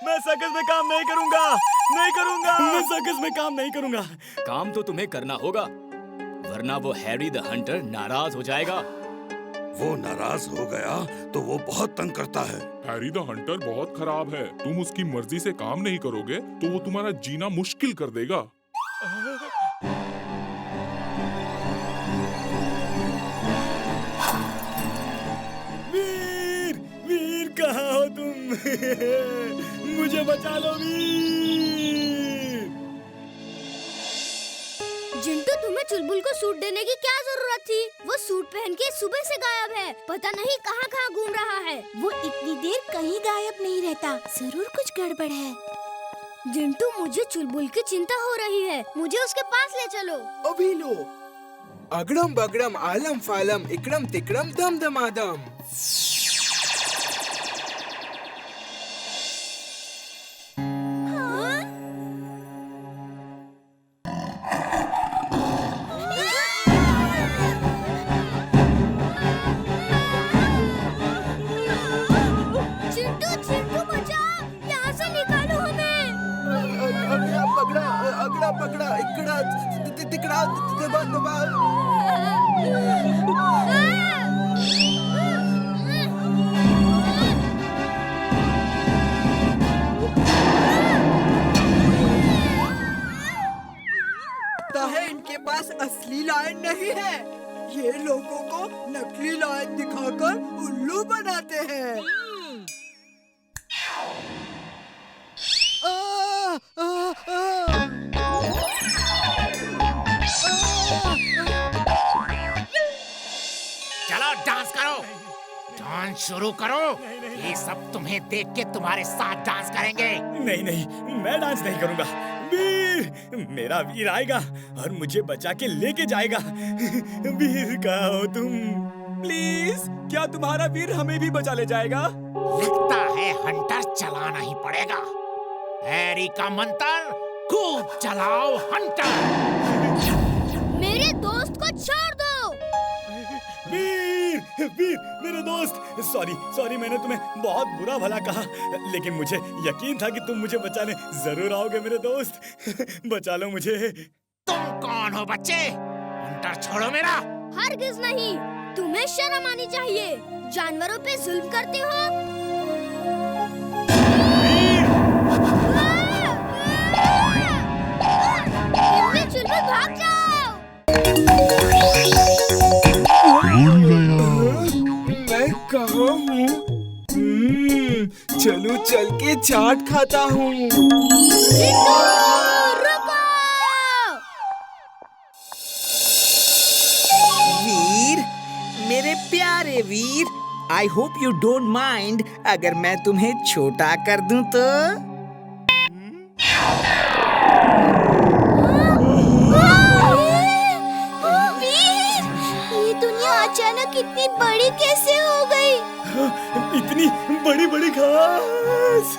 मैं सर्कस में काम नहीं करूंगा, नहीं करूंगा। मैं सर्कस में काम नहीं करूंगा। काम तो तुम्हें करना होगा, वरना वो हैरी द हंटर नाराज हो जाएगा। वो नाराज हो गया तो वो बहुत तंग करता है। हैरी द हंटर बहुत खराब है। तुम उसकी मर्जी से काम नहीं करोगे तो वो तुम्हारा जीना मुश्किल कर देगा। वीर, वीर कहाँ हो तुम? मुझे बचा लो वीर। जिंटू, तुम्हें चुलबुल को सूट देने की क्या जरूरत थी? वो सूट पहन के सुबह से गायब है, पता नहीं कहाँ कहाँ घूम रहा है। वो इतनी देर कहीं गायब नहीं रहता, जरूर कुछ गड़बड़ है। जिंटू, मुझे चुलबुल की चिंता हो रही है, मुझे उसके पास ले चलो। अभी लो। अगड़म बगड़म आलम फालम इकड़म तिकड़म दम दमादम। चिंटू, चिंटू बचाओ, यहाँ से निकालो हमें। अगड़ा बगड़ा इकड़ा तिकड़ा दबा दबा। लगता है इनके पास असली लायन नहीं है। ये लोगों को नकली लायन दिखाकर उल्लू बनाते हैं। चलो डांस करो, डांस शुरू करो। ये सब तुम्हें देख के तुम्हारे साथ डांस करेंगे। नहीं नहीं, मैं डांस नहीं करूंगा। वीर, मेरा वीर आएगा और मुझे बचा के लेके जाएगा। वीर कहाँ हो तुम? प्लीज, क्या तुम्हारा वीर हमें भी बचा ले जाएगा? लगता है हंटर चलाना ही पड़ेगा। हैरी का मंत्र, खूब चलाओ हंटर। मेरे दोस्त को छोड़ दो। वीर, वीर, मेरे दोस्त, सॉरी, मैंने तुम्हें बहुत बुरा भला कहा, लेकिन मुझे यकीन था कि तुम मुझे बचाने जरूर आओगे मेरे दोस्त। बचा लो मुझे। तुम कौन हो बच्चे? हंटर छोड़ो मेरा। हरगिज नहीं, तुम्हें शर्म आनी चाहिए। जानवरों पे जुल्म करते हो। चुलबुल, भाग जाओ। मैं कहाँ हूँ? चलो चल के चाट खाता हूँ। रुको। वीर, मेरे प्यारे Veer, I hope you don't mind अगर मैं तुम्हें छोटा कर दूं तो? वीर, ये दुनिया अचानक इतनी बड़ी कैसे हो गई? इतनी बड़ी बड़ी घास।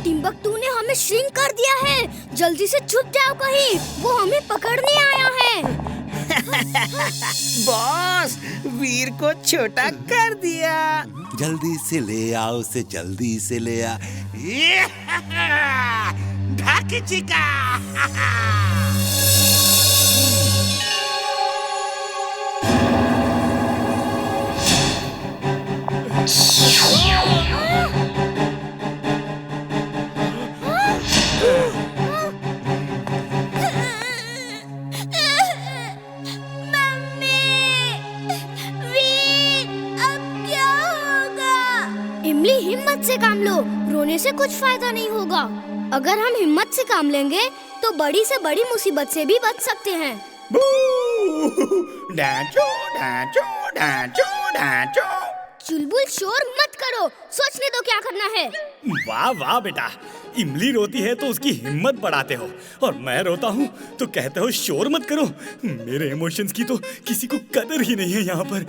टिम्बकटू ने हमें श्रिंक कर दिया है। जल्दी से छुप जाओ कहीं, वो हमें पकड़ने आया है। बॉस, वीर को छोटा कर दिया। जल्दी से ले आओ उसे, जल्दी से ले आ। ढाकी चिका। इमली, हिम्मत से काम लो, रोने से कुछ फायदा नहीं होगा। अगर हम हिम्मत से काम लेंगे तो बड़ी से बड़ी मुसीबत से भी बच सकते हैं। डांचो, डांचो, डांचो, डांचो। चुलबुल, शोर मत करो, सोचने दो क्या करना है। वाह वाह बेटा, इमली रोती है तो उसकी हिम्मत बढ़ाते हो, और मैं रोता हूँ तो कहते हो शोर मत करो। मेरे इमोशंस की तो किसी को कदर ही नहीं है यहाँ पर।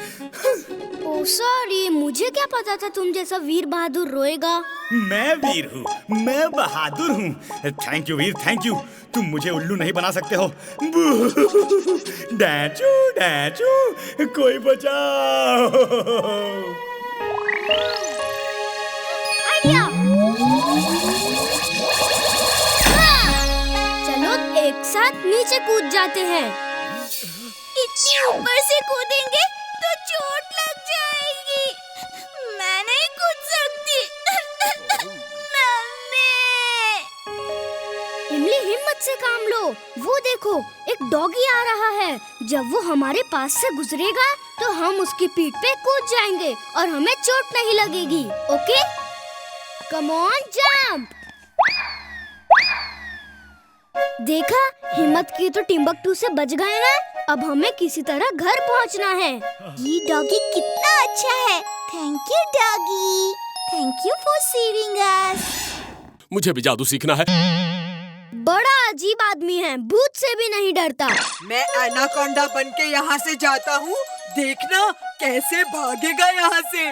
ओह सॉरी, मुझे क्या पता था तुम जैसा वीर बहादुर रोएगा। मैं वीर हूँ, मैं बहादुर हूँ। Thank you Veer, thank you. तुम मुझे उल्लू नहीं बना सकते हो। डैचू, डैचू, कोई बचाओ। आइडिया। से कूद जाते हैं। इतनी ऊपर से कूदेंगे तो चोट लग जाएगी। मैं नहीं कूद सकती। मम्मी। इमली हिम्मत से काम लो। वो देखो, एक डॉगी आ रहा है। जब वो हमारे पास से गुजरेगा तो हम उसकी पीठ पे कूद जाएंगे और हमें चोट नहीं लगेगी। ओके? Come on, jump. देखा, हिम्मत की तो टिम्बकटू से बच गए ना। अब हमें किसी तरह घर पहुंचना है। ये डॉगी कितना अच्छा है। Thank you doggy. Thank you for saving अस। मुझे भी जादू सीखना है। बड़ा अजीब आदमी है, भूत से भी नहीं डरता। मैं एनाकोंडा बन के यहाँ से जाता हूँ। देखना कैसे भागेगा यहाँ से।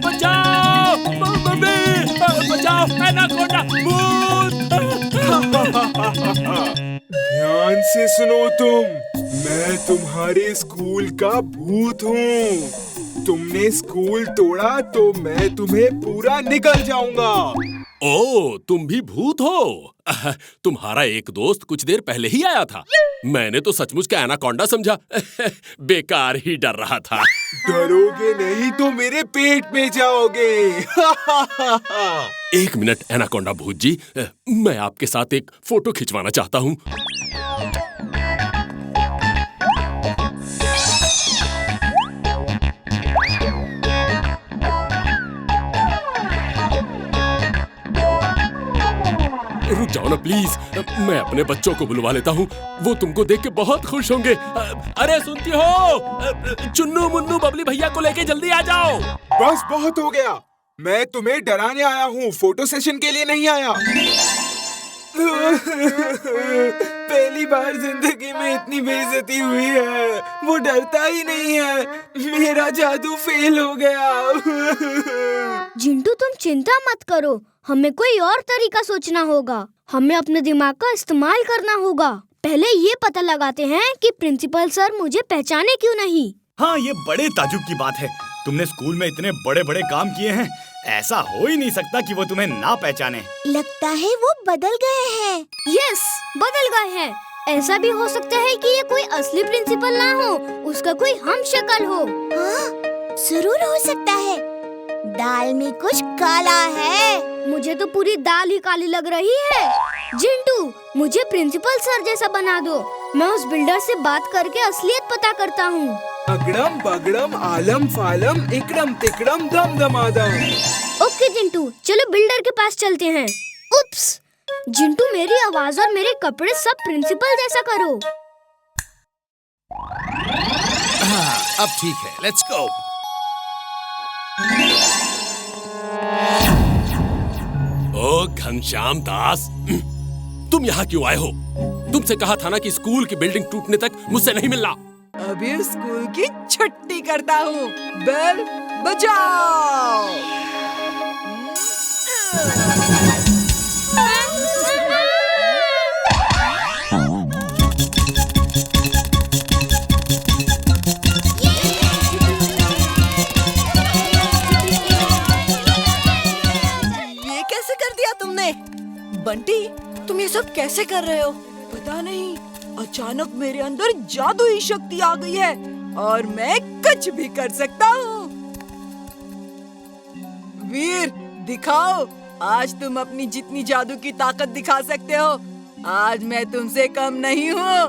बचाओ! मम्मी! बचाओ! एनाकोंडा! भूत! ध्यान से सुनो तुम। मैं तुम्हारे स्कूल का भूत हूँ। तुमने स्कूल तोड़ा तो मैं तुम्हें पूरा निगल जाऊंगा। ओ, तुम भी भूत हो? तुम्हारा एक दोस्त कुछ देर पहले ही आया था। मैंने तो सचमुच का एनाकोंडा समझा। बेकार ही डर रहा था। डरोगे नहीं तो मेरे पेट में जाओगे। एक मिनट एनाकोंडा भूत जी, मैं आपके साथ एक फोटो खिंचवाना चाहता हूँ। रुक जाओ ना प्लीज, मैं अपने बच्चों को बुलवा लेता हूँ। वो तुमको देख के बहुत खुश होंगे। अरे सुनती हो? चुन्नू मुन्नू बबली भैया को लेके जल्दी आ जाओ। बस बहुत हो गया। मैं तुम्हें डराने आया हूँ, फोटो सेशन के लिए नहीं आया। पहली बार जिंदगी में इतनी बेइज्जती हुई है। वो डरता ही नहीं है। मेरा जादू फेल हो गया। जिंटू, तुम चिंता मत करो, हमें कोई और तरीका सोचना होगा। हमें अपने दिमाग का इस्तेमाल करना होगा। पहले ये पता लगाते हैं कि प्रिंसिपल सर मुझे पहचाने क्यों नहीं। हाँ, ये बड़े ताजुब की बात है। तुमने स्कूल में इतने बड़े बड़े काम किए हैं, ऐसा हो ही नहीं सकता कि वो तुम्हें ना पहचाने। लगता है वो बदल गए हैं। यस, बदल गए हैं। ऐसा भी हो सकता है कि ये कोई असली प्रिंसिपल ना हो, उसका कोई हमशक्ल हो। हाँ, जरूर हो सकता है। दाल में कुछ काला है। मुझे तो पूरी दाल ही काली लग रही है। जिंटू, मुझे प्रिंसिपल सर जैसा बना दो। मैं उस बिल्डर से बात करके असलियत पता करता हूँ। अगड़म बगड़म आलम फालम इकड़म तिकड़म दम दमादम। ओके जिंटू, चलो बिल्डर के पास चलते हैं। उप्स, जिंटू, मेरी आवाज और मेरे कपड़े सब प्रिंसिपल जैसा करो। अब ठीक है, लेट्स गो। ओ घनश्याम दास, तुम यहाँ क्यों आए हो? तुमसे कहा था ना कि स्कूल की बिल्डिंग टूटने तक मुझसे नहीं मिलना। अभी स्कूल की छुट्टी करता हूँ। बेल बजाओ। ये कैसे कर दिया तुमने? बंटी, तुम ये सब कैसे कर रहे हो? पता नहीं, अचानक मेरे अंदर जादुई शक्ति आ गई है और मैं कुछ भी कर सकता हूँ। वीर, दिखाओ, आज तुम अपनी जितनी जादू की ताकत दिखा सकते हो। आज मैं तुमसे कम नहीं हूँ।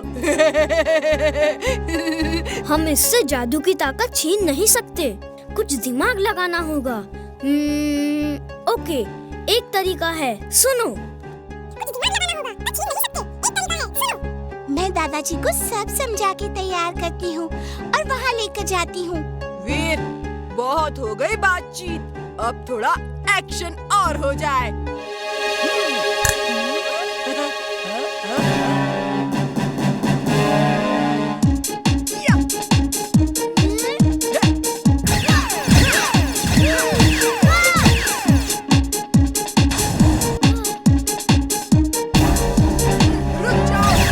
हम इससे जादू की ताकत छीन नहीं सकते, कुछ दिमाग लगाना होगा। ओके, एक तरीका है, सुनो। मैं दादाजी को सब समझा के तैयार करती हूँ और वहाँ लेकर जाती हूँ। वीर, बहुत हो गई बातचीत, अब थोड़ा एक्शन और हो जाए। रुक जाओ।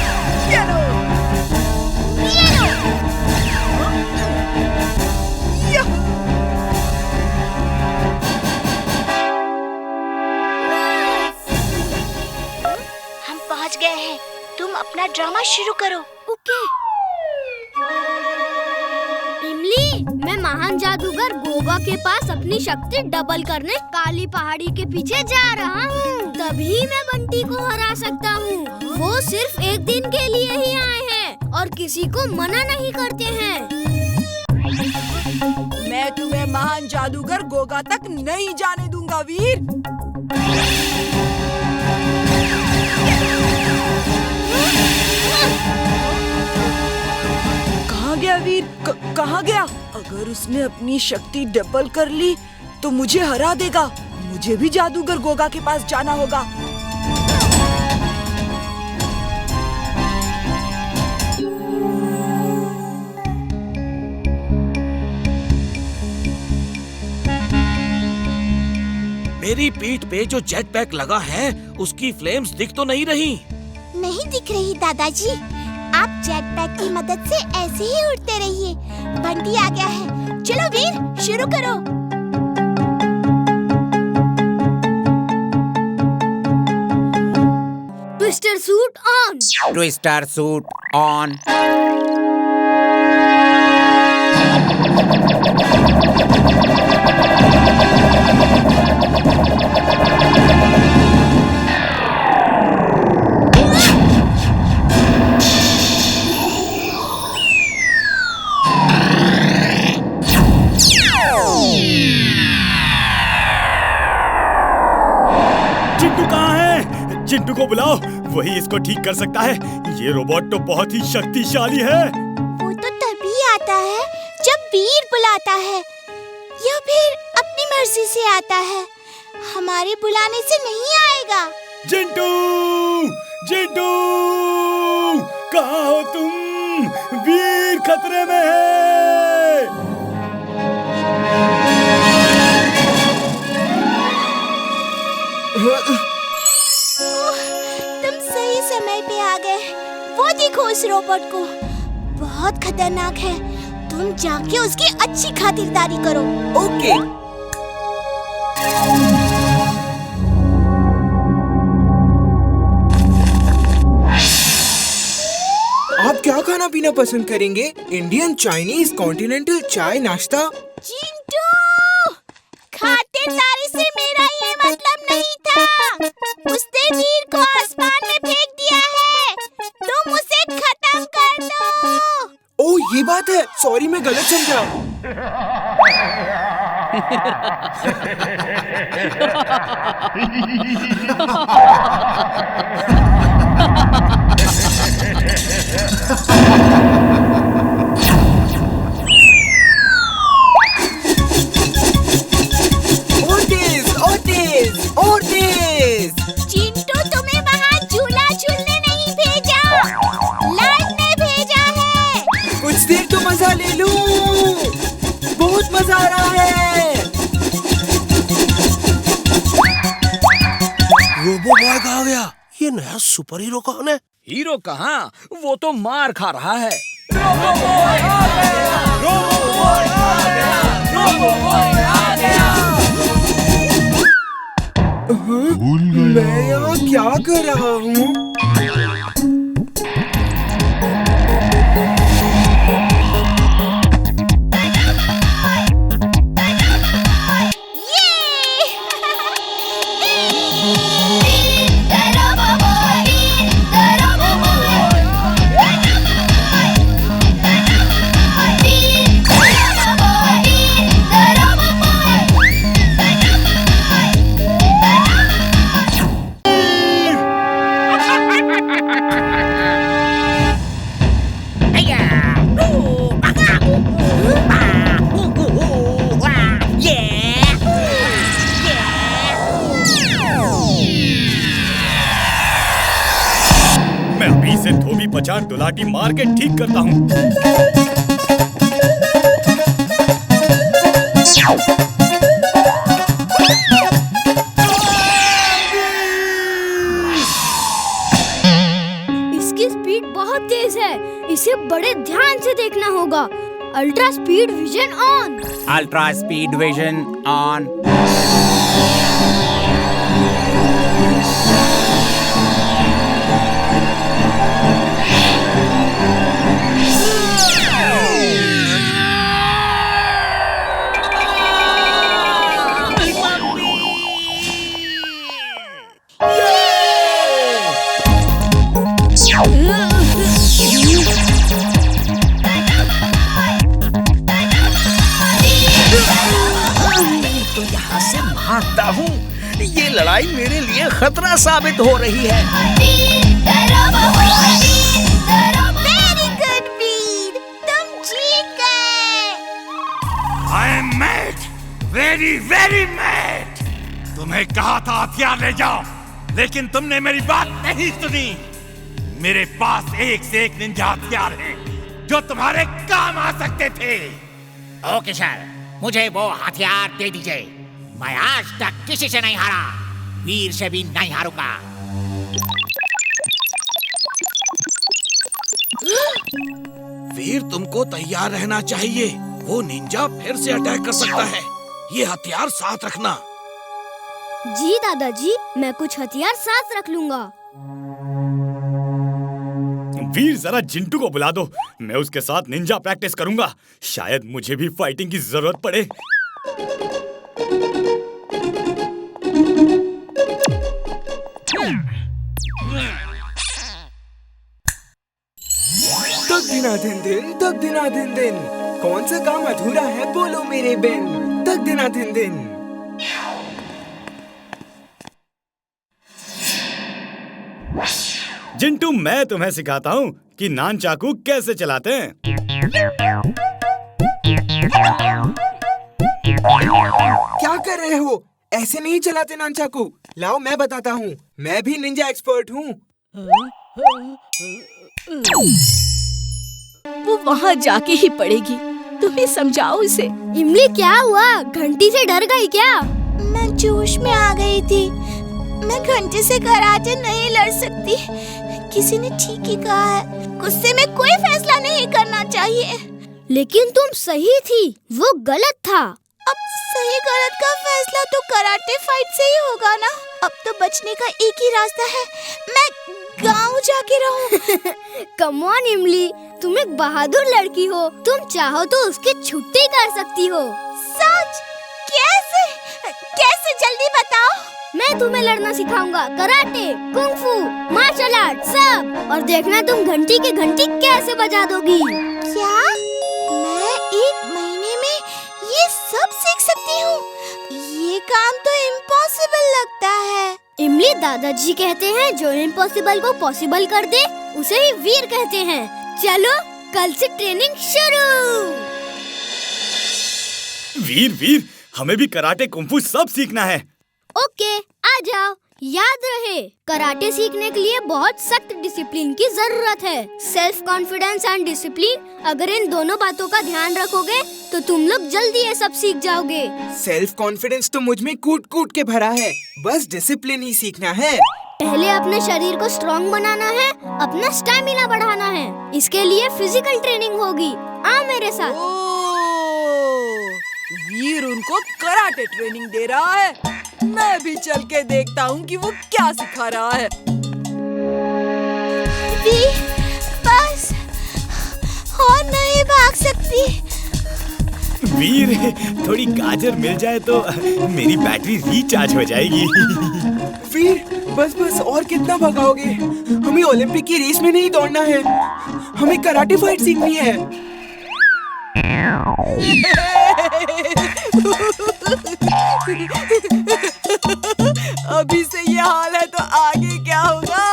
अपना ड्रामा शुरू करो। ओके। इमली, मैं महान जादूगर गोगा के पास अपनी शक्ति डबल करने काली पहाड़ी के पीछे जा रहा हूँ। तभी मैं बंटी को हरा सकता हूँ। वो सिर्फ एक दिन के लिए ही आए हैं और किसी को मना नहीं करते हैं। मैं तुम्हें महान जादूगर गोगा तक नहीं जाने दूंगा वीर। कहाँ गया वीर? कहाँ गया? अगर उसने अपनी शक्ति डबल कर ली तो मुझे हरा देगा। मुझे भी जादूगर गोगा के पास जाना होगा। मेरी पीठ पे जो जेट पैक लगा है उसकी फ्लेम्स दिख तो नहीं रही। नहीं दिख रही दादाजी। आप जेट पैक की मदद से ऐसे ही उड़ते रहिए। बंटी आ गया है। चलो वीर, शुरू करो। Twister suit on. Twister suit on. Chintu कहाँ है? चिंटू को बुलाओ, वही इसको ठीक कर सकता है। ये रोबोट तो बहुत ही शक्तिशाली है। वो तो तभी आता है जब वीर बुलाता है या फिर अपनी मर्जी से आता है। हमारे बुलाने से नहीं आएगा। चिंटू, चिंटू, कहाँ हो तुम? वीर खतरे में है। तुम सही समय पे आ गए। वो देखो उस रोबोट को, बहुत खतरनाक है। तुम जाके उसकी अच्छी खातिरदारी करो। ओके। आप क्या खाना पीना पसंद करेंगे? इंडियन, चाइनीज, कॉन्टिनेंटल, चाय, नाश्ता? चिंटू, खातिरदारी से मेरा ये मतलब नहीं था। उसने वीर को आसमान में फेंक दिया है। तुम उसे खत्म कर दो। ओह, ये बात है। सॉरी, मैं गलत समझा। चिंटू, तुम्हें वहाँ झूला झूलने नहीं भेजा, लड़ने भेजा है। कुछ देर तो मजा ले लूं। बहुत मजा आ रहा है। रोबो बॉय कहाँ गया? ये नया सुपर हीरो कौन है? हीरो कहाँ? वो तो मार खा रहा है। मैं यहाँ क्या कर रहा हूँ? मैं अभी से धोबी पचार दुलाटी मार के ठीक करता हूँ। इसकी स्पीड बहुत तेज है। इसे बड़े ध्यान से देखना होगा। Ultra speed vision on. Ultra speed vision on. सकता हूँ। ये लड़ाई मेरे लिए खतरा साबित हो रही है। वेरी गुड वीर, तुम जीत गए। I am mad, very very mad. तुम्हें कहा था हथियार ले जाओ, लेकिन तुमने मेरी बात नहीं सुनी। मेरे पास एक से एक निंजा हथियार है जो तुम्हारे काम आ सकते थे। ओके सर, मुझे वो हथियार दे दीजिए। मैं आज तक किसी से नहीं हारा, वीर से भी नहीं हारूंगा। वीर, तुमको तैयार रहना चाहिए। वो निंजा फिर से अटैक कर सकता है। ये हथियार साथ रखना। जी दादाजी, मैं कुछ हथियार साथ रख लूंगा। वीर, जरा जिंटू को बुला दो, मैं उसके साथ निंजा प्रैक्टिस करूंगा। शायद मुझे भी फाइटिंग की जरूरत पड़े। तक दिना दिन दिन, तक दिना दिन दिन, कौन सा काम अधूरा है बोलो मेरे बिन। तक दिना दिन दिन। जिंटू, मैं तुम्हें सिखाता हूँ कि नान चाकू कैसे चलाते हैं। क्या कर रहे हो? ऐसे नहीं चलाते नान चाकू। लाओ मैं बताता हूँ, मैं भी निंजा एक्सपर्ट हूँ। वो वहाँ जाके ही पड़ेगी। तुम्हें समझाओ इसे। इमली, क्या हुआ? घंटी से डर गई क्या? मैं जोश में आ गई थी। मैं घंटे से कराटे नहीं लड़ सकती। किसी ने ठीक ही कहा है, गुस्से में कोई फैसला नहीं करना चाहिए। लेकिन तुम सही थी, वो गलत था। अब सही गलत का फैसला तो कराटे फाइट से ही होगा ना। अब तो बचने का एक ही रास्ता है, मैं गांव जाके रहूं। कम ऑन इमली, तुम एक बहादुर लड़की हो। तुम चाहो तो उसकी छुट्टी कर सकती हो। सच? कैसे? कैसे, जल्दी बताओ। मैं तुम्हें लड़ना सिखाऊंगा। कराटे, कुंग-फू, मार्शल आर्ट सब। और देखना तुम घंटी की घंटी कैसे बजा दोगी। क्या मैं एक महीने में ये सब सीख सकती हूँ? ये काम तो इम्पॉसिबल लगता है। इमली, दादाजी कहते हैं जो इम्पॉसिबल को पॉसिबल कर दे उसे ही वीर कहते हैं। चलो कल से ट्रेनिंग शुरू। वीर वीर, हमें भी कराटे, कुंफू सब सीखना है। ओके, आ जाओ। याद रहे, कराटे सीखने के लिए बहुत सख्त डिसिप्लिन की जरूरत है। सेल्फ कॉन्फिडेंस एंड डिसिप्लिन, अगर इन दोनों बातों का ध्यान रखोगे तो तुम लोग जल्दी ये सब सीख जाओगे। सेल्फ कॉन्फिडेंस तो मुझ में कूट कूट के भरा है, बस डिसिप्लिन ही सीखना है। पहले अपने शरीर को स्ट्रॉन्ग बनाना है, अपना स्टैमिना बढ़ाना है। इसके लिए फिजिकल ट्रेनिंग होगी। आ मेरे साथ। वीर उनको कराटे ट्रेनिंग दे रहा है। मैं भी चल के देखता हूँ कि वो क्या सिखा रहा है। बस और नहीं भाग सकती। वीर, थोड़ी गाजर मिल जाए तो मेरी बैटरी रिचार्ज हो जाएगी। वीर, बस बस, और कितना भगाओगे? हमें ओलंपिक की रेस में नहीं दौड़ना है, हमें कराटे फाइट सीखनी है। अभी से ये हाल है तो आगे क्या होगा?